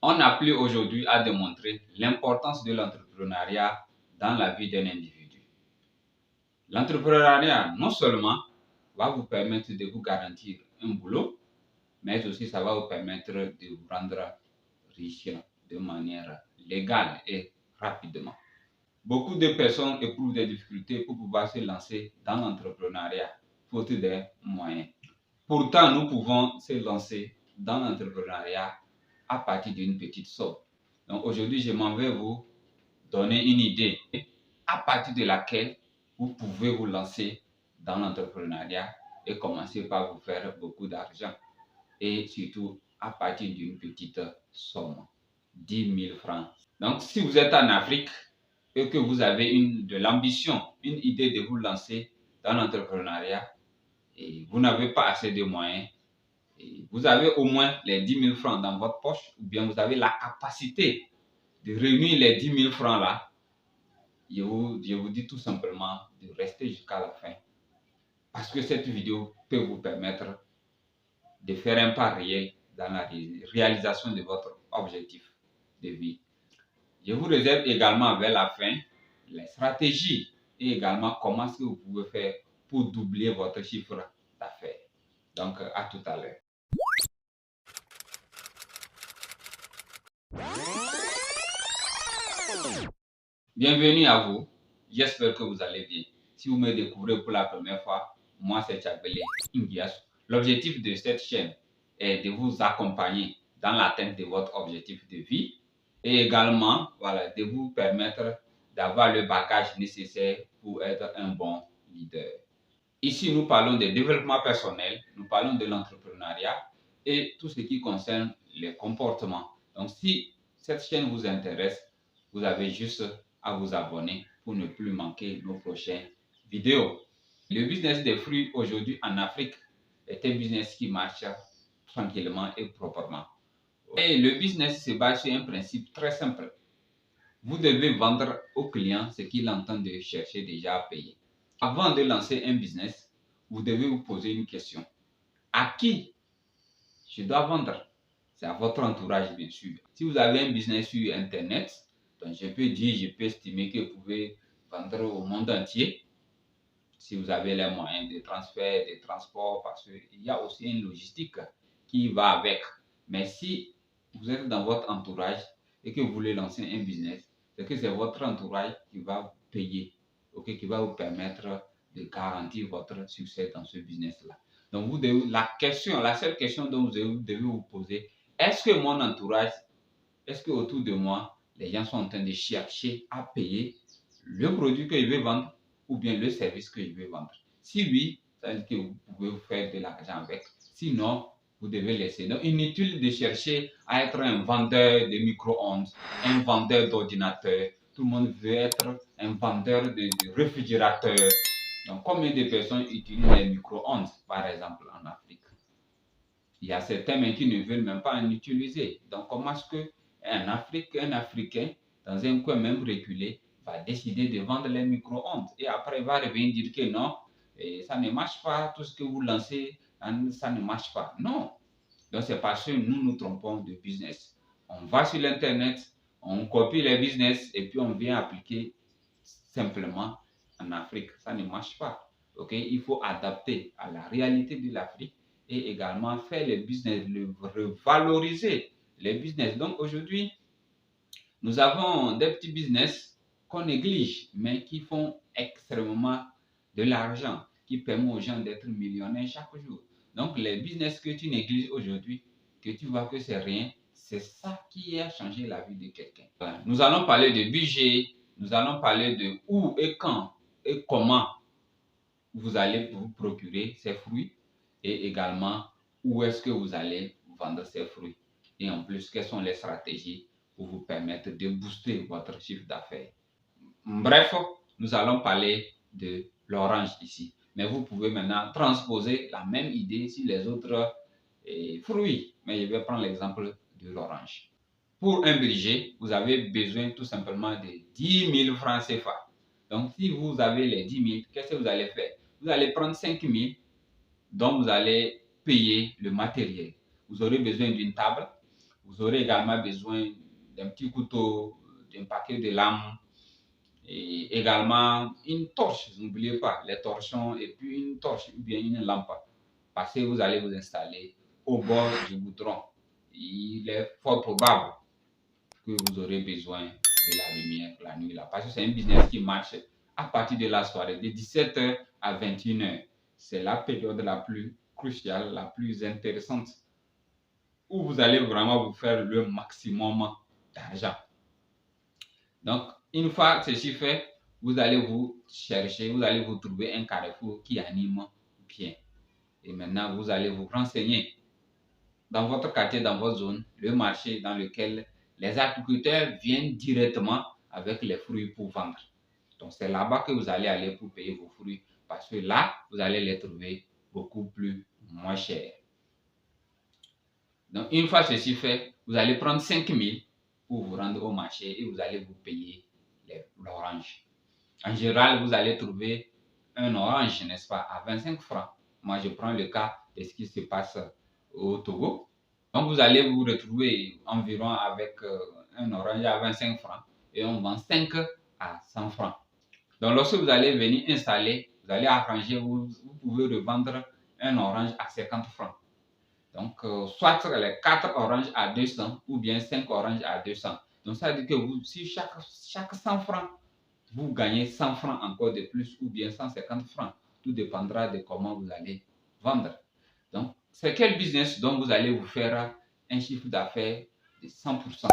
On n'a plus aujourd'hui à démontrer l'importance de l'entrepreneuriat dans la vie d'un individu. L'entrepreneuriat, non seulement va vous permettre de vous garantir un boulot, mais aussi ça va vous permettre de vous rendre riche de manière légale et rapidement. Beaucoup de personnes éprouvent des difficultés pour pouvoir se lancer dans l'entrepreneuriat, faute des moyens. Pourtant, nous pouvons se lancer dans l'entrepreneuriat à partir d'une petite somme. Donc aujourd'hui, je m'en vais vous donner une idée à partir de laquelle vous pouvez vous lancer dans l'entrepreneuriat et commencer par vous faire beaucoup d'argent. Et surtout à partir d'une petite somme, 10 000 francs. Donc si vous êtes en Afrique et que vous avez de l'ambition, une idée de vous lancer dans l'entrepreneuriat et vous n'avez pas assez de moyens, et vous avez au moins les 10 000 francs dans votre poche ou bien vous avez la capacité de réunir les 10 000 francs là, je vous dis tout simplement de rester jusqu'à la fin. Parce que cette vidéo peut vous permettre de faire un pas réel dans la réalisation de votre objectif de vie. Je vous réserve également vers la fin les stratégies et également comment est-ce que vous pouvez faire pour doubler votre chiffre d'affaires. Donc, à tout à l'heure. Bienvenue à vous. J'espère que vous allez bien. Si vous me découvrez pour la première fois, moi c'est Tchakbele Ingias. L'objectif de cette chaîne est de vous accompagner dans l'atteinte de votre objectif de vie et également de vous permettre d'avoir le bagage nécessaire pour être un bon leader. Ici, nous parlons de développement personnel, nous parlons de l'entrepreneuriat et tout ce qui concerne les comportements. Donc, si cette chaîne vous intéresse, vous avez juste à vous abonner pour ne plus manquer nos prochaines vidéos. Le business des fruits aujourd'hui en Afrique est un business qui marche tranquillement et proprement. Et le business se base sur un principe très simple. Vous devez vendre au client ce qu'il entend de chercher déjà à payer. Avant de lancer un business, vous devez vous poser une question. À qui je dois vendre? C'est à votre entourage, bien sûr. Si vous avez un business sur Internet, donc je peux estimer que vous pouvez vendre au monde entier. Si vous avez les moyens de transfert, de transport, parce qu'il y a aussi une logistique qui va avec. Mais si vous êtes dans votre entourage et que vous voulez lancer un business, c'est que c'est votre entourage qui va vous payer, qui va vous permettre de garantir votre succès dans ce business-là. Donc, la seule question dont vous devez vous poser, est-ce que mon entourage, est-ce que autour de moi, les gens sont en train de chercher à payer le produit que je vais vendre ou bien le service que je vais vendre? Si oui, ça veut dire que vous pouvez vous faire de l'argent avec. Sinon, vous devez laisser. Donc, inutile de chercher à être un vendeur de micro-ondes, un vendeur d'ordinateurs. Tout le monde veut être un vendeur de réfrigérateurs. Donc, combien de personnes utilisent les micro-ondes, par exemple, en Afrique? Il y a certains mais qui ne veulent même pas en utiliser. Donc, comment est-ce qu'un Africain, dans un coin même reculé, va décider de vendre les micro-ondes et après va revenir dire que non, ça ne marche pas, tout ce que vous lancez, ça ne marche pas. Non. Donc, c'est parce que nous nous trompons de business. On va sur l'Internet, on copie les business et puis on vient appliquer simplement en Afrique. Ça ne marche pas. Il faut adapter à la réalité de l'Afrique et également faire les business, revaloriser les business. Donc aujourd'hui, nous avons des petits business qu'on néglige, mais qui font extrêmement de l'argent, qui permettent aux gens d'être millionnaires chaque jour. Donc les business que tu négliges aujourd'hui, que tu vois que c'est rien, c'est ça qui a changé la vie de quelqu'un. Voilà. Nous allons parler de budget, nous allons parler de où et quand et comment vous allez vous procurer ces fruits et également où est-ce que vous allez vendre ces fruits. Et en plus, quelles sont les stratégies pour vous permettre de booster votre chiffre d'affaires. Bref, nous allons parler de l'orange ici. Mais vous pouvez maintenant transposer la même idée sur les autres fruits. Mais je vais prendre l'exemple de l'orange. Pour un budget, vous avez besoin tout simplement de 10 000 francs CFA. Donc, si vous avez les 10 000, qu'est-ce que vous allez faire? Vous allez prendre 5 000, dont vous allez payer le matériel. Vous aurez besoin d'une table, Vous aurez également besoin d'un petit couteau, d'un paquet de lames et également une torche. N'oubliez pas les torchons et puis une torche ou bien une lampe parce que vous allez vous installer au bord du goudron. Il est fort probable que vous aurez besoin de la lumière la nuit là parce que c'est un business qui marche à partir de la soirée de 17h à 21h. C'est la période la plus cruciale, la plus intéressante où vous allez vraiment vous faire le maximum d'argent. Donc, une fois ceci fait, vous allez vous chercher, vous allez vous trouver un carrefour qui anime bien. Et maintenant, vous allez vous renseigner dans votre quartier, dans votre zone, le marché dans lequel les agriculteurs viennent directement avec les fruits pour vendre. Donc, c'est là-bas que vous allez aller pour payer vos fruits parce que là, vous allez les trouver beaucoup moins chers. Donc, une fois ceci fait, vous allez prendre 5 000 pour vous rendre au marché et vous allez vous payer l'orange. En général, vous allez trouver un orange, n'est-ce pas, à 25 francs. Moi, je prends le cas de ce qui se passe au Togo. Donc, vous allez vous retrouver environ avec un orange à 25 francs et on vend 5 à 100 francs. Donc, lorsque vous allez venir installer, vous allez arranger, vous pouvez revendre un orange à 50 francs. Donc, soit les 4 oranges à 200 ou bien 5 oranges à 200. Donc, ça veut dire que vous, si chaque 100 francs, vous gagnez 100 francs encore de plus ou bien 150 francs. Tout dépendra de comment vous allez vendre. Donc, c'est quel business dont vous allez vous faire un chiffre d'affaires de 100%,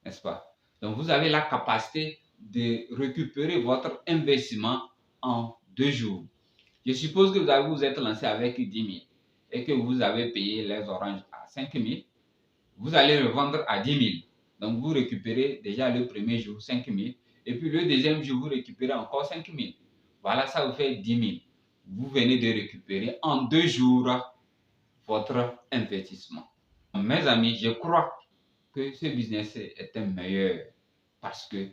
n'est-ce pas? Donc, vous avez la capacité de récupérer votre investissement en 2 jours. Je suppose que vous vous êtes lancé avec 10 000 et que vous avez payé les oranges à 5 000. Vous allez revendre à 10 000. Donc, vous récupérez déjà le premier jour 5 000 et puis le deuxième jour, vous récupérez encore 5 000. Voilà, ça vous fait 10 000. Vous venez de récupérer en 2 jours votre investissement. Mes amis, je crois que ce business est un meilleur parce que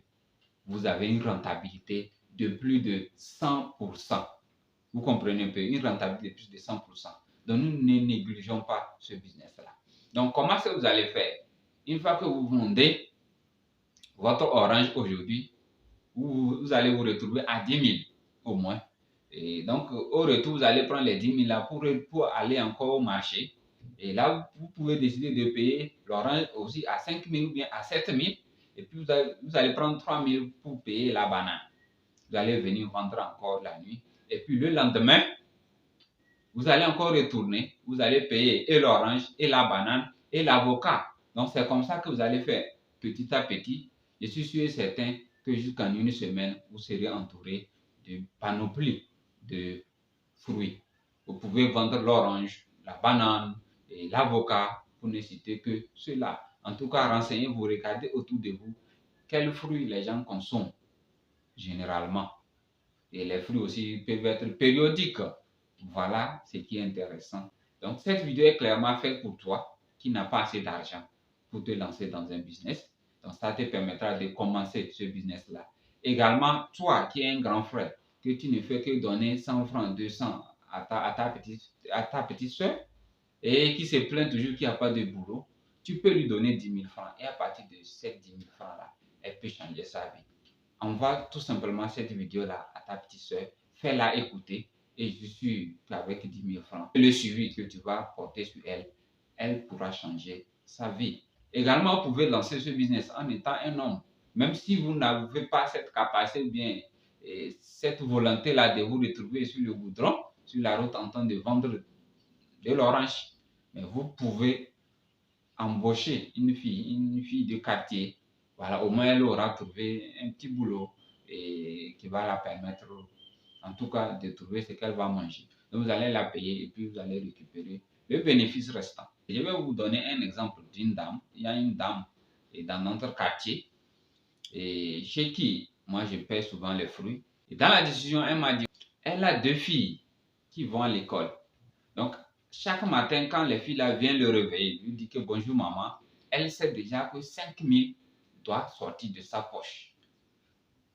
vous avez une rentabilité de plus de 100%. Vous comprenez un peu, une rentabilité de plus de 100%. Donc, nous ne négligeons pas ce business-là. Donc, comment est-ce que vous allez faire? Une fois que vous vendez votre orange aujourd'hui, vous allez vous retrouver à 10 000 au moins. Et donc, au retour, vous allez prendre les 10 000 là pour aller encore au marché. Et là, vous pouvez décider de payer l'orange aussi à 5 000 ou bien à 7 000. Et puis, vous allez prendre 3 000 pour payer la banane. Vous allez venir vendre encore la nuit. Et puis, le lendemain, vous allez encore retourner. Vous allez payer et l'orange, et la banane, et l'avocat. Donc, c'est comme ça que vous allez faire petit à petit. Je suis sûr et certain que jusqu'en une semaine, vous serez entouré de panoplie de fruits. Vous pouvez vendre l'orange, la banane et l'avocat, pour ne citer que cela. En tout cas, renseignez-vous, regardez autour de vous quels fruits les gens consomment généralement. Et les fruits aussi peuvent être périodiques. Voilà ce qui est intéressant. Donc, cette vidéo est clairement faite pour toi qui n'as pas assez d'argent pour te lancer dans un business. Donc, ça te permettra de commencer ce business-là. Également, toi qui es un grand frère, que tu ne fais que donner 100 francs, 200 à ta petite soeur et qui se plaint toujours qu'il n'y a pas de boulot, tu peux lui donner 10 000 francs. Et à partir de ces 10 000 francs-là, elle peut changer sa vie. Envoie tout simplement cette vidéo-là à ta petite soeur, fais-la écouter et je suis qu'avec 10 000 francs, le suivi que tu vas porter sur elle, elle pourra changer sa vie. Également, vous pouvez lancer ce business en étant un homme. Même si vous n'avez pas cette capacité ou bien cette volonté-là de vous retrouver sur le goudron, sur la route en train de vendre de l'orange, mais vous pouvez embaucher une fille de quartier. Voilà, au moins elle aura trouvé un petit boulot et qui va la permettre, en tout cas, de trouver ce qu'elle va manger. Donc, vous allez la payer et puis vous allez récupérer le bénéfice restant. Je vais vous donner un exemple d'une dame. Il y a une dame dans notre quartier et chez qui, moi, je paie souvent les fruits. Et dans la décision, elle m'a dit, elle a 2 filles qui vont à l'école. Donc, chaque matin, quand les filles là viennent le réveiller, lui dit que bonjour maman, elle sait déjà que 5 000 doit sortir de sa poche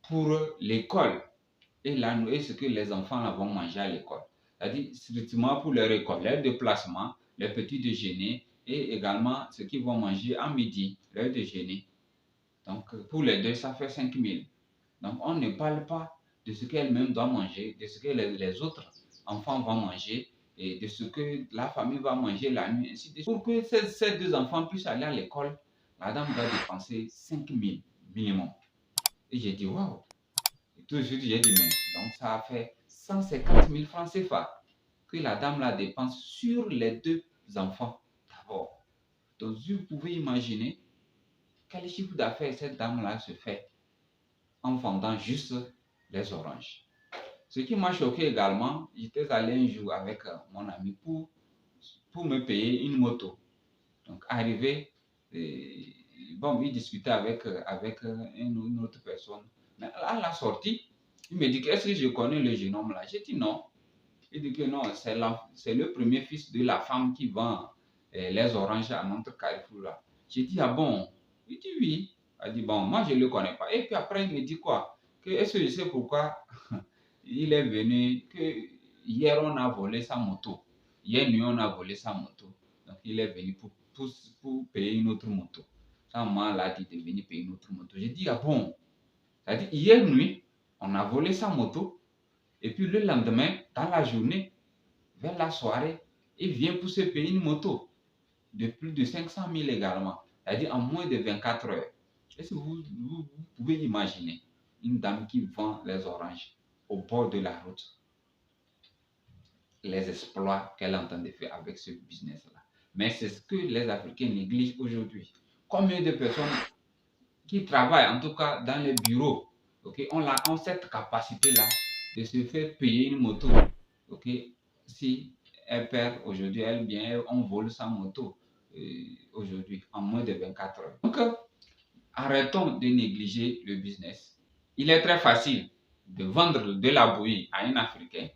pour l'école et ce que les enfants vont manger à l'école. C'est-à-dire strictement pour leur école, leur déplacement, leur petit déjeuner et également ce qu'ils vont manger à midi, leur déjeuner. Donc, pour les deux, ça fait 5 000. Donc, on ne parle pas de ce qu'elle-même doit manger, de ce que les autres enfants vont manger et de ce que la famille va manger la nuit, ainsi de suite. Pour que ces deux enfants puissent aller à l'école, la dame doit dépenser 5 000 minimum. Et j'ai dit, waouh! Et tout de suite, j'ai dit, mais donc ça a fait 150 000 francs CFA que la dame la dépense sur les deux enfants d'abord. Donc, vous pouvez imaginer quel chiffre d'affaires cette dame-là se fait en vendant juste les oranges. Ce qui m'a choqué également, j'étais allé un jour avec mon ami pour me payer une moto. Donc, arrivé, bon, il discutait avec une autre personne. Mais à la sortie, il me dit, est-ce que je connais le jeune homme là? J'ai dit non. Il dit que non, c'est le premier fils de la femme qui vend les oranges à notre carrefour là. J'ai dit, ah bon? Il dit oui. Il dit, bon, moi je ne le connais pas. Et puis après, il me dit quoi? Que est-ce que je sais pourquoi il est venu, que hier on a volé sa moto. Hier nuit, on a volé sa moto. Donc il est venu pour payer une autre moto. Sa maman l'a dit de venir payer une autre moto. J'ai dit, ah bon? C'est-à-dire, hier nuit, on a volé sa moto. Et puis le lendemain, dans la journée, vers la soirée, il vient pour se payer une moto de plus de 500 000 également. C'est-à-dire en moins de 24 heures. Est-ce que vous pouvez imaginer une dame qui vend les oranges au bord de la route? Les exploits qu'elle est en train de faire avec ce business-là. Mais c'est ce que les Africains négligent aujourd'hui. Combien de personnes qui travaillent, en tout cas dans les bureaux, okay, ont cette capacité-là de se faire payer une moto. Okay? Si elle perd aujourd'hui, on vole sa moto aujourd'hui en moins de 24 heures. Donc, arrêtons de négliger le business. Il est très facile de vendre de la bouillie à un Africain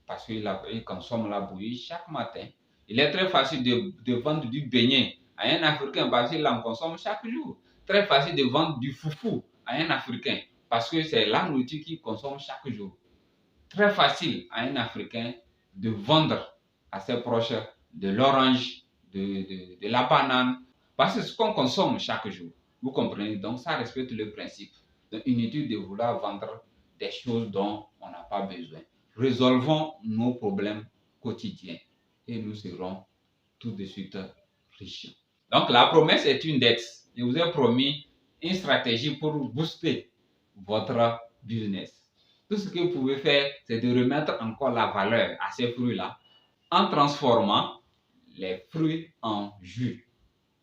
parce qu'il consomme la bouillie chaque matin. Il est très facile de vendre du beignet à un Africain parce qu'il en consomme chaque jour. Très facile de vendre du foufou à un Africain parce que c'est la nourriture qu'il consomme chaque jour. Très facile à un Africain de vendre à ses proches de l'orange, de la banane, parce que c'est ce qu'on consomme chaque jour. Vous comprenez? Donc ça respecte le principe. Donc, inutile de vouloir vendre des choses dont on n'a pas besoin. Résolvons nos problèmes quotidiens et nous serons tout de suite riches. Donc la promesse est une dette. Je vous ai promis une stratégie pour booster votre business. Tout ce que vous pouvez faire, c'est de remettre encore la valeur à ces fruits-là en transformant les fruits en jus.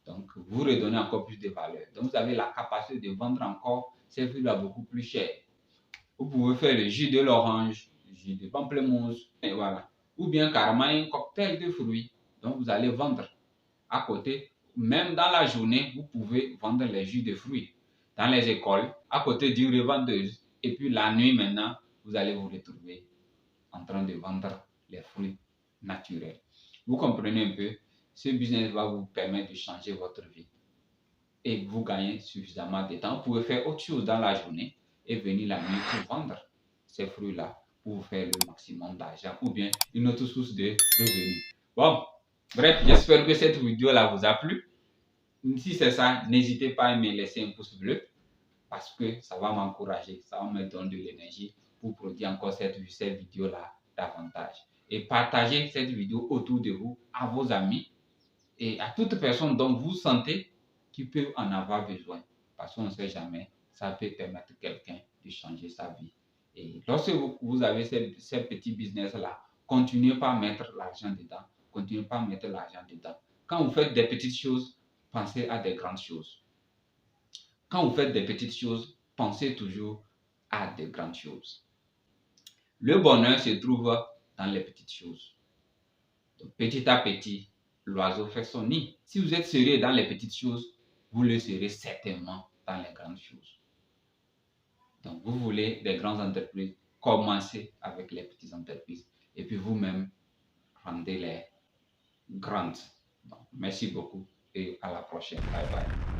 Donc, vous redonnez encore plus de valeur. Donc, vous avez la capacité de vendre encore ces fruits-là beaucoup plus cher. Vous pouvez faire le jus de l'orange, le jus de pamplemousse, et voilà. Ou bien carrément un cocktail de fruits. Donc, vous allez vendre à côté. Même dans la journée, vous pouvez vendre les jus de fruits. Dans les écoles, à côté d'une revendeuse. Et puis la nuit maintenant, vous allez vous retrouver en train de vendre les fruits naturels. Vous comprenez un peu? Ce business va vous permettre de changer votre vie et vous gagnez suffisamment de temps. Vous pouvez faire autre chose dans la journée et venir la nuit pour vendre ces fruits-là pour vous faire le maximum d'argent ou bien une autre source de revenus. Bon, bref, j'espère que cette vidéo-là vous a plu. Si c'est ça, n'hésitez pas à me laisser un pouce bleu parce que ça va m'encourager, ça va me donner de l'énergie pour produire encore cette vidéo-là davantage. Et partagez cette vidéo autour de vous, à vos amis et à toute personne dont vous sentez qui peut en avoir besoin. Parce qu'on ne sait jamais, ça peut permettre à quelqu'un de changer sa vie. Et lorsque vous avez ces petits business-là, continuez pas à mettre l'argent dedans. Continuez pas à mettre l'argent dedans. Quand vous faites des petites choses, pensez à des grandes choses. Quand vous faites des petites choses, pensez toujours à des grandes choses. Le bonheur se trouve dans les petites choses. Donc, petit à petit, l'oiseau fait son nid. Si vous êtes sérieux dans les petites choses, vous le serez certainement dans les grandes choses. Donc, vous voulez des grandes entreprises, commencez avec les petites entreprises. Et puis vous-même, rendez-les grandes. Donc, merci beaucoup et à la prochaine. Bye bye.